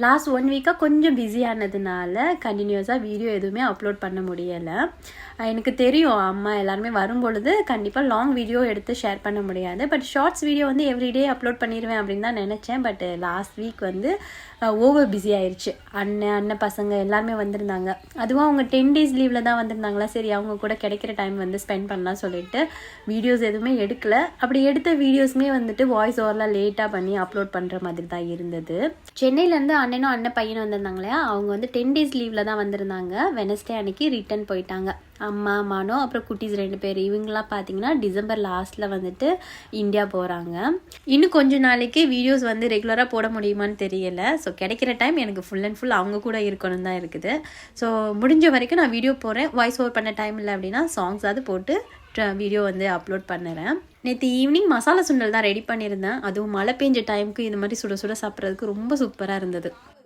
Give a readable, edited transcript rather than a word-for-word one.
Last 1 வீக்காக கொஞ்சம் பிஸியானதுனால கண்டினியூஸாக வீடியோ எதுவுமே அப்லோட் பண்ண முடியலை. எனக்கு தெரியும் அம்மா எல்லாருமே வரும்பொழுது கண்டிப்பாக லாங் வீடியோ எடுத்து ஷேர் பண்ண முடியாது. பட் ஷார்ட்ஸ் வீடியோ வந்து எவ்ரிடே அப்லோட் பண்ணிடுவேன் அப்படின்னு தான் நினச்சேன். பட் லாஸ்ட் வீக் வந்து ஓவர் பிஸி ஆயிடுச்சு. அண்ணன் பசங்க எல்லாருமே வந்திருந்தாங்க. அதுவும் அவங்க 10 days லீவில் தான் வந்திருந்தாங்களா, சரி அவங்க கூட கிடைக்கிற டைம் வந்து ஸ்பெண்ட் பண்ணலாம் சொல்லிட்டு வீடியோஸ் எதுவுமே எடுக்கலை. அப்படி எடுத்த வீடியோஸுமே வந்துட்டு வாய்ஸ் ஓவரில் லேட்டாக பண்ணி அப்லோட் பண்ணுற மாதிரி தான் இருந்தது. சென்னையிலேருந்து அண்ணன் பையனும் வந்திருந்தாங்க இல்லையா, அவங்க வந்து 10 days லீவில் தான் வந்திருந்தாங்க. வெனஸ்டே அன்னைக்கு ரிட்டர்ன் போயிட்டாங்க. அம்மா மானோ அப்புறம் குட்டீஸ் 2 பேர் இவங்களாம் பார்த்தீங்கன்னா டிசம்பர் லாஸ்ட்டில் வந்துட்டு இந்தியா போகிறாங்க. இன்னும் கொஞ்சம் நாளைக்கு வீடியோஸ் வந்து ரெகுலராக போட முடியுமான்னு தெரியலை. ஸோ கிடைக்கிற டைம் எனக்கு ஃபுல் அண்ட் ஃபுல் அவங்க கூட இருக்கணும் தான் இருக்குது. ஸோ முடிஞ்ச வரைக்கும் நான் வீடியோ போகிறேன். வாய்ஸ் ஓவர் பண்ண டைம் இல்லை அப்படின்னா சாங்ஸாவது போட்டு வீடியோ வந்து அப்லோட் பண்ணுறேன். நேற்று ஈவினிங் மசாலா சுண்டல் தான் ரெடி பண்ணியிருந்தேன். அதுவும் மழை பெஞ்ச டைமுக்கு இந்த மாதிரி சுட சுட சாப்பிட்றதுக்கு ரொம்ப சூப்பராக இருந்தது.